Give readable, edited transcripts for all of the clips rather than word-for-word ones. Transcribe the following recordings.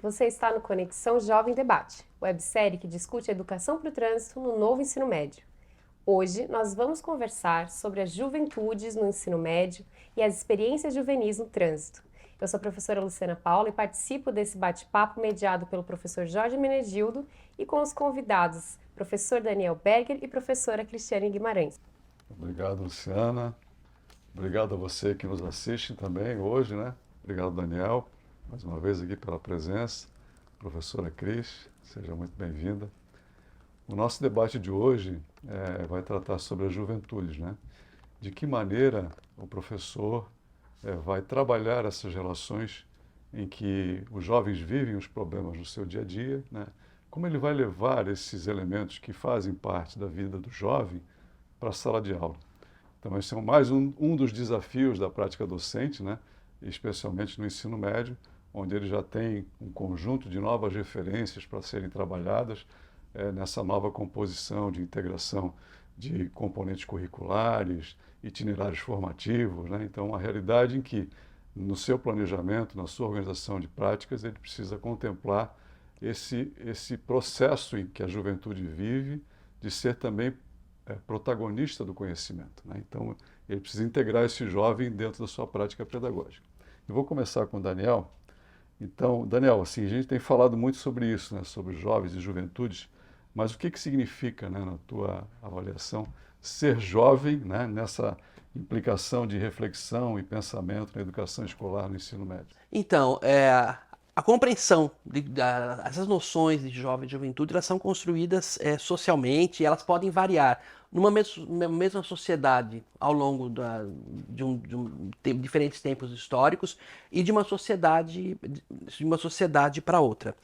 Você está no Conexão Jovem Debate, websérie que discute a educação para o trânsito no novo ensino médio. Hoje nós vamos conversar sobre as juventudes no ensino médio e as experiências juvenis no trânsito. Eu sou a professora Luciana Paula e participo desse bate-papo mediado pelo professor Jorge Menegildo e com os convidados, professor Daniel Berger e professora Cristiane Guimarães. Obrigado, Luciana. Obrigado a você que nos assiste também hoje, né? Obrigado, Daniel, mais uma vez aqui pela presença. Professora Cris, seja muito bem-vinda. O nosso debate de hoje vai tratar sobre as juventudes, né? De que maneira o professor vai trabalhar essas relações em que os jovens vivem os problemas no seu dia a dia, né? Como ele vai levar esses elementos que fazem parte da vida do jovem para a sala de aula. Então, esse é mais um dos desafios da prática docente, né? Especialmente no ensino médio, onde ele já tem um conjunto de novas referências para serem trabalhadas nessa nova composição de integração de componentes curriculares, itinerários formativos, né? Então, uma realidade em que, no seu planejamento, na sua organização de práticas, ele precisa contemplar esse processo em que a juventude vive, de ser também protagonista do conhecimento, né? Então, ele precisa integrar esse jovem dentro da sua prática pedagógica. Eu vou começar com o Daniel. Então, Daniel, assim, a gente tem falado muito sobre isso, né? Sobre jovens e juventudes, mas o que significa, né, na tua avaliação, ser jovem, né, nessa implicação de reflexão e pensamento na educação escolar no ensino médio? Então, a compreensão essas noções de jovem e juventude, elas são construídas socialmente e elas podem variar numa mesma sociedade ao longo diferentes tempos históricos e de uma sociedade para outra.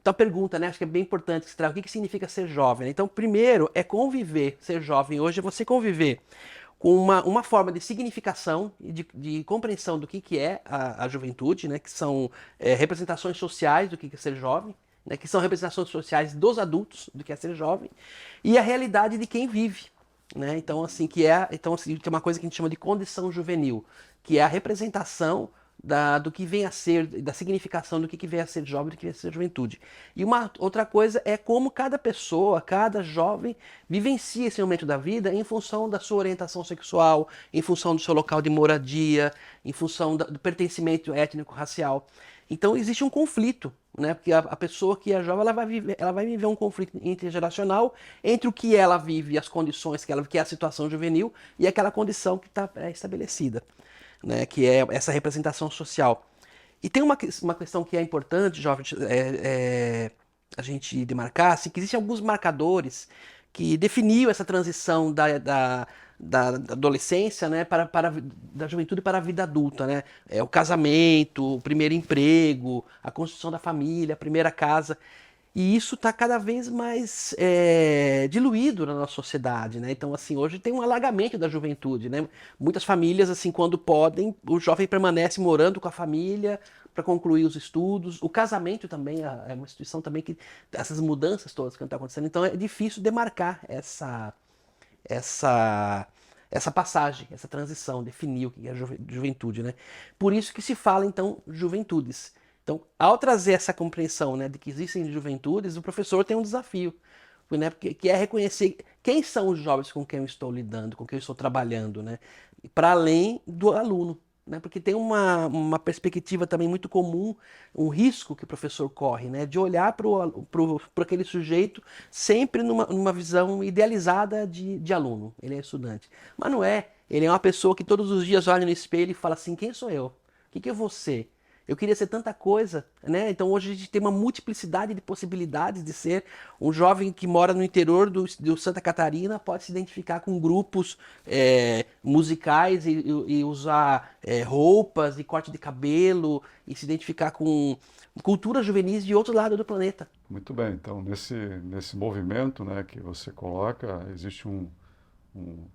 Então a pergunta, né, acho que é bem importante que se traga, o que significa ser jovem, né? Então, primeiro é conviver, ser jovem hoje é você conviver com uma forma de significação e de compreensão do que é a juventude, né, que são representações sociais do que é ser jovem, né, que são representações sociais dos adultos do que é ser jovem, e a realidade de quem vive. Né? Então, assim, tem uma coisa que a gente chama de condição juvenil, que é a representação do que vem a ser, da significação do que vem a ser jovem, do que vem a ser juventude. E uma outra coisa é como cada pessoa, cada jovem, vivencia esse momento da vida em função da sua orientação sexual, em função do seu local de moradia, em função do pertencimento étnico-racial. Então existe um conflito, né? Porque a pessoa que é jovem, ela vai viver um conflito intergeracional entre o que ela vive, as condições que é a situação juvenil, e aquela condição que está estabelecida, né, que é essa representação social. E tem uma questão que é importante, jovem, a gente demarcar, assim, que existem alguns marcadores que definiam essa transição da adolescência, né, da juventude para a vida adulta, né? É o casamento, o primeiro emprego, a construção da família, a primeira casa. E isso está cada vez mais diluído na nossa sociedade, né? Então, assim, hoje tem um alagamento da juventude, né? Muitas famílias, assim, quando podem, o jovem permanece morando com a família para concluir os estudos. O casamento também é uma instituição também que essas mudanças todas que estão acontecendo. Então, é difícil demarcar essa essa passagem, essa transição, definir o que é juventude, né? Por isso que se fala, então, juventudes. Então, ao trazer essa compreensão, né, de que existem juventudes, o professor tem um desafio, né, que é reconhecer quem são os jovens com quem eu estou lidando, com quem eu estou trabalhando, né, para além do aluno. Né, porque tem uma perspectiva também muito comum, um risco que o professor corre, né, de olhar para aquele sujeito sempre numa visão idealizada de aluno. Ele é estudante. Mas não é. Ele é uma pessoa que todos os dias olha no espelho e fala assim: quem sou eu? O que eu vou ser? Eu queria ser tanta coisa, né? Então hoje a gente tem uma multiplicidade de possibilidades de ser. Um jovem que mora no interior do Santa Catarina pode se identificar com grupos musicais e usar roupas e corte de cabelo e se identificar com culturas juvenis de outro lado do planeta. Muito bem, então nesse movimento, né, que você coloca, existe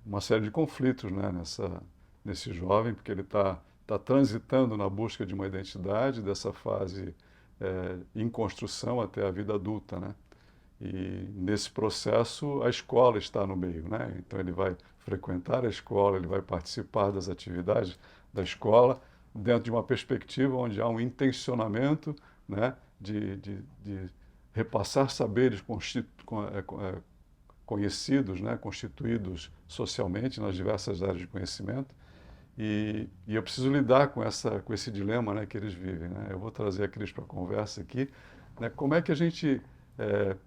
uma série de conflitos, né, nesse jovem, porque ele está transitando na busca de uma identidade, dessa fase em construção até a vida adulta, né? E nesse processo a escola está no meio, né? Então ele vai frequentar a escola, ele vai participar das atividades da escola dentro de uma perspectiva onde há um intencionamento né, de repassar saberes conhecidos, né, constituídos socialmente nas diversas áreas de conhecimento, e eu preciso lidar com esse dilema, né, que eles vivem, né? Eu vou trazer a Cris para a conversa aqui, né? Como é que a gente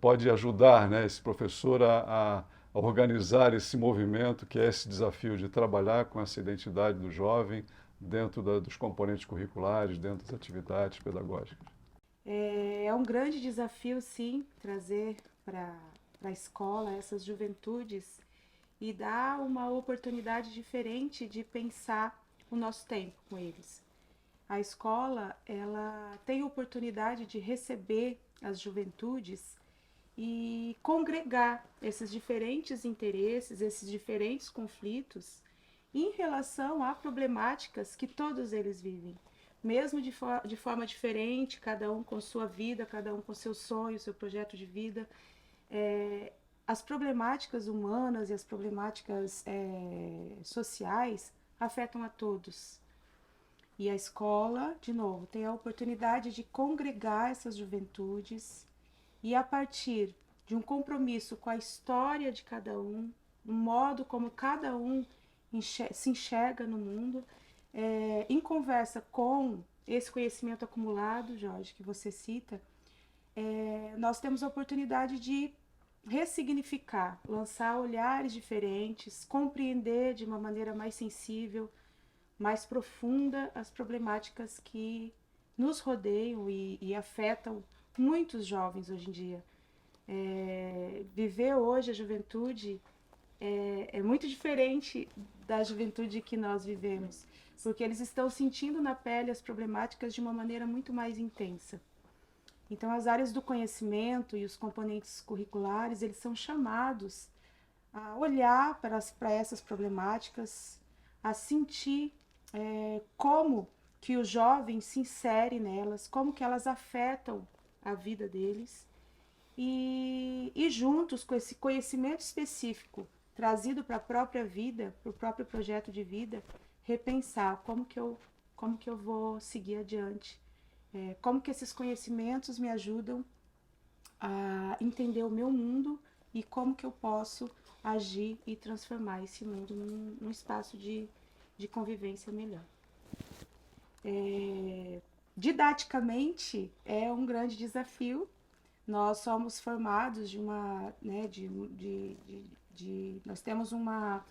pode ajudar, né, esse professor a organizar esse movimento, que é esse desafio de trabalhar com essa identidade do jovem dentro dos componentes curriculares, dentro das atividades pedagógicas? É um grande desafio, sim, trazer para a escola essas juventudes e dar uma oportunidade diferente de pensar o nosso tempo com eles. A escola, ela tem a oportunidade de receber as juventudes e congregar esses diferentes interesses, esses diferentes conflitos em relação a problemáticas que todos eles vivem. Mesmo de forma diferente, cada um com sua vida, cada um com seu sonho, seu projeto de vida, as problemáticas humanas e as problemáticas sociais afetam a todos. E a escola, de novo, tem a oportunidade de congregar essas juventudes e, a partir de um compromisso com a história de cada um, o modo como cada um se enxerga no mundo, em conversa com esse conhecimento acumulado, Jorge, que você cita, nós temos a oportunidade de ressignificar, lançar olhares diferentes, compreender de uma maneira mais sensível, mais profunda as problemáticas que nos rodeiam e afetam muitos jovens hoje em dia. Viver hoje a juventude é muito diferente da juventude que nós vivemos, porque eles estão sentindo na pele as problemáticas de uma maneira muito mais intensa. Então, as áreas do conhecimento e os componentes curriculares, eles são chamados a olhar para essas problemáticas, a sentir como que o jovem se insere nelas, como que elas afetam a vida deles, e juntos com esse conhecimento específico trazido para a própria vida, para o próprio projeto de vida, repensar como que eu vou seguir adiante, como que esses conhecimentos me ajudam a entender o meu mundo e como que eu posso agir e transformar esse mundo num espaço de convivência melhor. Didaticamente é um grande desafio. Nós somos formados nós temos uma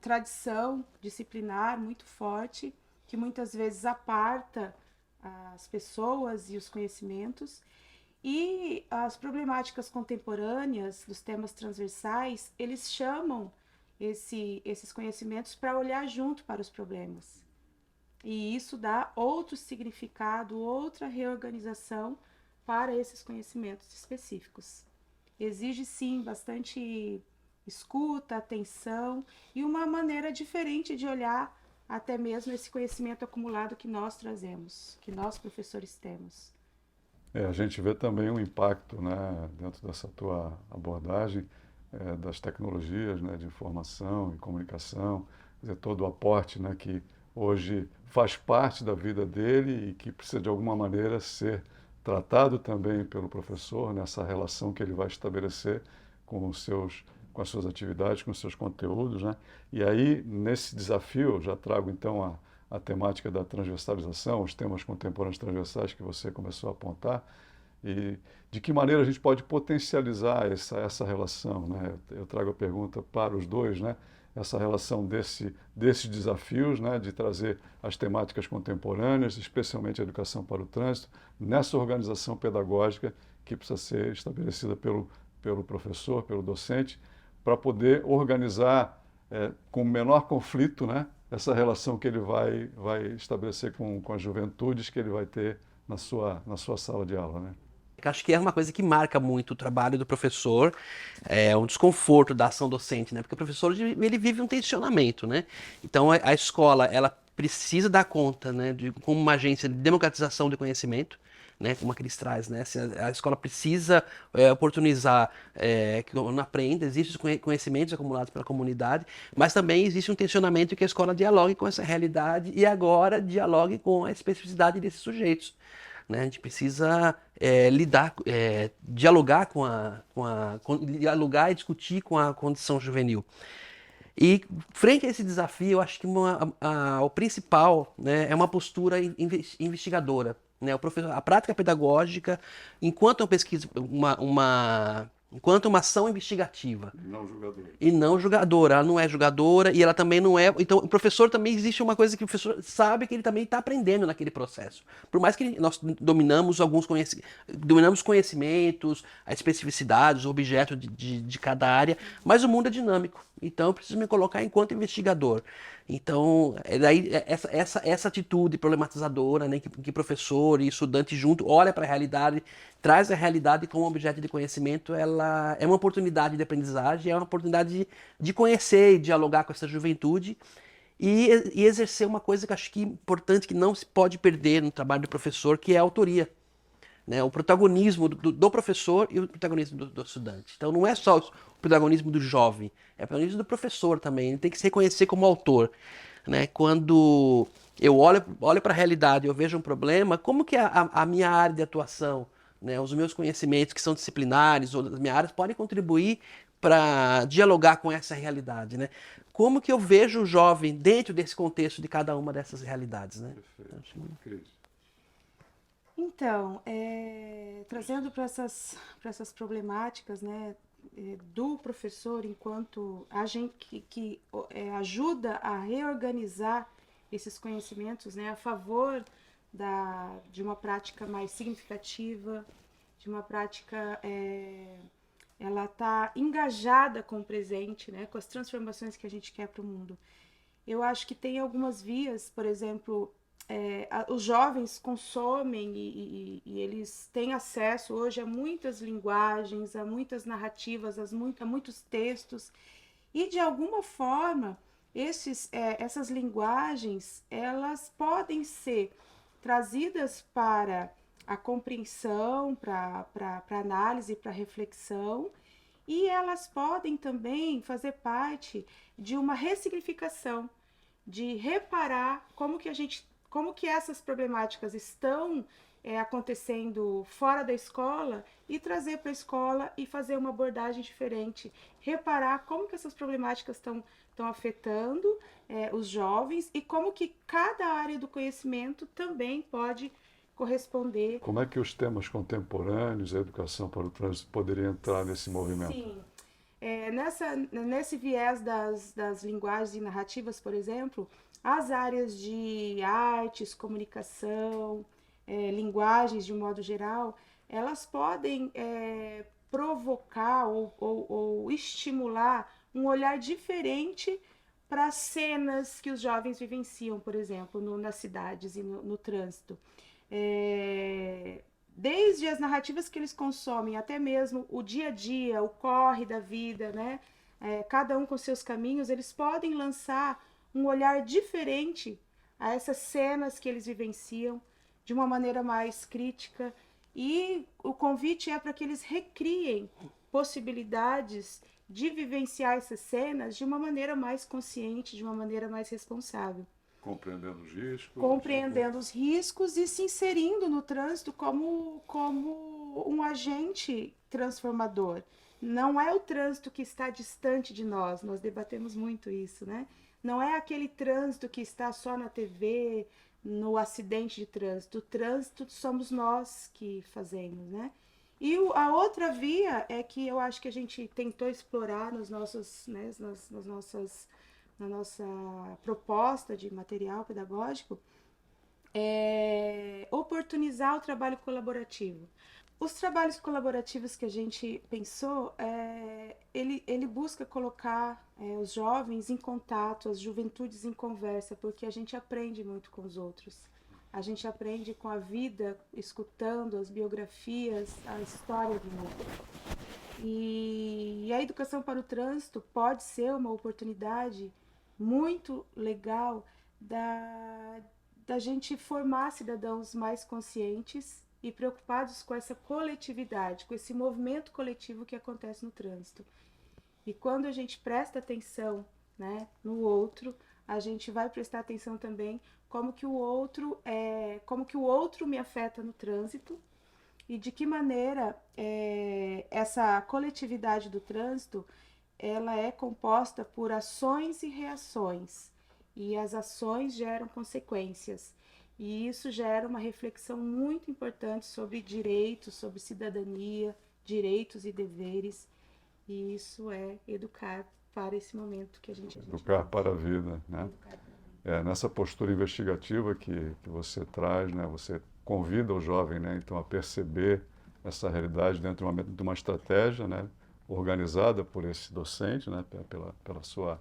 tradição disciplinar muito forte, que muitas vezes aparta as pessoas e os conhecimentos, e as problemáticas contemporâneas dos temas transversais, eles chamam esses conhecimentos para olhar junto para os problemas. E isso dá outro significado, outra reorganização para esses conhecimentos específicos. Exige, sim, bastante escuta, atenção e uma maneira diferente de olhar até mesmo esse conhecimento acumulado que nós trazemos, que nós professores temos. A gente vê também um impacto, né, dentro dessa tua abordagem, das tecnologias, né, de informação e comunicação, quer dizer, todo o aporte, né, que hoje faz parte da vida dele e que precisa de alguma maneira ser tratado também pelo professor nessa relação que ele vai estabelecer com as suas atividades, com os seus conteúdos, né? E aí, nesse desafio, eu já trago então a temática da transversalização, os temas contemporâneos transversais que você começou a apontar, e de que maneira a gente pode potencializar essa relação, né? Eu trago a pergunta para os dois, né? Essa relação desses desafios, né, de trazer as temáticas contemporâneas, especialmente a educação para o trânsito, nessa organização pedagógica que precisa ser estabelecida pelo professor, pelo docente, para poder organizar com menor conflito, né, essa relação que ele vai estabelecer com as juventudes que ele vai ter na sua sala de aula, né? Acho que é uma coisa que marca muito o trabalho do professor, um desconforto da ação docente, né? Porque o professor, ele vive um tensionamento, né? Então, a escola, ela precisa dar conta, né, como uma agência de democratização do conhecimento, né, como a Cris traz, né? A escola precisa oportunizar que o aluno aprenda, existem os conhecimentos acumulados pela comunidade, mas também existe um tensionamento que a escola dialogue com essa realidade e agora dialogue com a especificidade desses sujeitos. né? A gente precisa dialogar dialogar e discutir com a condição juvenil. E frente a esse desafio, eu acho que o principal, né, é uma postura investigadora, né? A prática pedagógica, enquanto uma pesquisa, enquanto uma ação investigativa. Não julgador. E não julgadora. Ela não é julgadora e ela também não é. Então, o professor também existe uma coisa que o professor sabe que ele também está aprendendo naquele processo. Por mais que nós dominamos conhecimentos, a especificidade, os objetos de cada área, mas o mundo é dinâmico. Então, eu preciso me colocar enquanto investigador. Então, essa atitude problematizadora, né, que professor e estudante junto olha para a realidade, traz a realidade como objeto de conhecimento, ela é uma oportunidade de aprendizagem, é uma oportunidade de conhecer e dialogar com essa juventude e exercer uma coisa que acho que é importante, que não se pode perder no trabalho do professor, que é a autoria. Né? O protagonismo do professor e o protagonismo do estudante. Então não é só o protagonismo do jovem, é o protagonismo do professor também. Ele tem que se reconhecer como autor. Né? Quando eu olho para a realidade e eu vejo um problema, como que a minha área de atuação, né, os meus conhecimentos que são disciplinares ou das minhas áreas podem contribuir para dialogar com essa realidade, né? Como que eu vejo o jovem dentro desse contexto de cada uma dessas realidades, né? Perfeito. Cris. Então, trazendo para essas problemáticas, né, do professor enquanto agente que ajuda a reorganizar esses conhecimentos, né, a favor de uma prática mais significativa, de uma prática ela está engajada com o presente, né, com as transformações que a gente quer para o mundo. Eu acho que tem algumas vias, por exemplo, os jovens consomem e eles têm acesso hoje a muitas linguagens, a muitas narrativas, a muitos textos, e de alguma forma essas linguagens elas podem ser trazidas para a compreensão, para análise, para reflexão, e elas podem também fazer parte de uma ressignificação, de reparar como que essas problemáticas estão acontecendo fora da escola e trazer para a escola e fazer uma abordagem diferente, reparar como que essas problemáticas estão afetando os jovens e como que cada área do conhecimento também pode corresponder. Como é que os temas contemporâneos, a educação para o trânsito, poderiam entrar nesse movimento? Sim. Nesse viés das linguagens e narrativas, por exemplo, as áreas de artes, comunicação, linguagens de um modo geral, elas podem provocar ou estimular um olhar diferente para as cenas que os jovens vivenciam, por exemplo, nas cidades e no trânsito. Desde as narrativas que eles consomem, até mesmo o dia a dia, o corre da vida, né? Cada um com seus caminhos, eles podem lançar um olhar diferente a essas cenas que eles vivenciam de uma maneira mais crítica. E o convite é para que eles recriem possibilidades de vivenciar essas cenas de uma maneira mais consciente, de uma maneira mais responsável. Compreendendo os riscos. Compreendendo os riscos e se inserindo no trânsito como um agente transformador. Não é o trânsito que está distante de nós debatemos muito isso, né? Não é aquele trânsito que está só na TV, no acidente de trânsito. O trânsito somos nós que fazemos, né? E a outra via é que eu acho que a gente tentou explorar nos nossos, né, na nossa proposta de material pedagógico, oportunizar o trabalho colaborativo. Os trabalhos colaborativos que a gente pensou, ele busca colocar os jovens em contato, as juventudes em conversa, porque a gente aprende muito com os outros. A gente aprende com a vida, escutando as biografias, a história do outro. E a educação para o trânsito pode ser uma oportunidade muito legal da gente formar cidadãos mais conscientes e preocupados com essa coletividade, com esse movimento coletivo que acontece no trânsito. E quando a gente presta atenção, né, no outro, a gente vai prestar atenção também como que o outro me afeta no trânsito e de que maneira essa coletividade do trânsito ela é composta por ações e reações, e as ações geram consequências, e isso gera uma reflexão muito importante sobre direitos, sobre cidadania, direitos e deveres, e isso é educar para esse momento que a gente vive. Educar para a vida, né? Nessa postura investigativa que você traz, né? Você convida o jovem, né? Então, a perceber essa realidade dentro de uma estratégia, né? Organizada por esse docente, né? Pela sua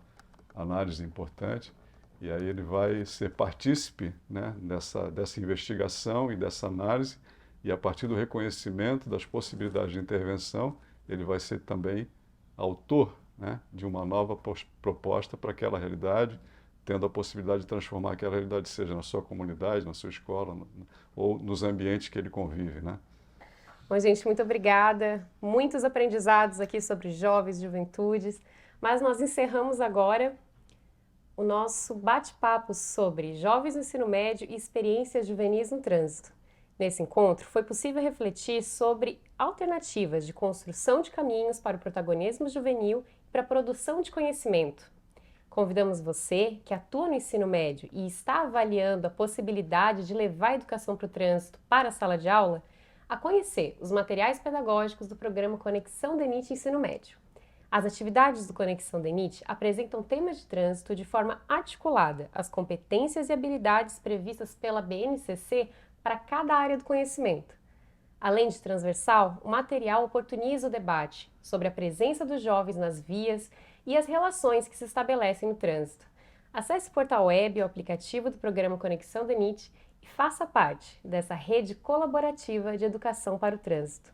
análise importante, e aí ele vai ser partícipe, né? dessa investigação e dessa análise, e a partir do reconhecimento das possibilidades de intervenção, ele vai ser também autor, né? De uma nova proposta para aquela realidade, tendo a possibilidade de transformar aquela realidade, seja na sua comunidade, na sua escola, ou nos ambientes que ele convive, né? Bom, gente, muito obrigada. Muitos aprendizados aqui sobre jovens e juventudes, mas nós encerramos agora o nosso bate-papo sobre jovens no ensino médio e experiências juvenis no trânsito. Nesse encontro, foi possível refletir sobre alternativas de construção de caminhos para o protagonismo juvenil e para a produção de conhecimento. Convidamos você, que atua no ensino médio e está avaliando a possibilidade de levar a educação para o trânsito para a sala de aula, a conhecer os materiais pedagógicos do programa Conexão DENIT Ensino Médio. As atividades do Conexão DENIT apresentam temas de trânsito de forma articulada às competências e habilidades previstas pela BNCC para cada área do conhecimento. Além de transversal, o material oportuniza o debate sobre a presença dos jovens nas vias e as relações que se estabelecem no trânsito. Acesse o portal web ou aplicativo do programa Conexão DENIT e faça parte dessa rede colaborativa de educação para o trânsito.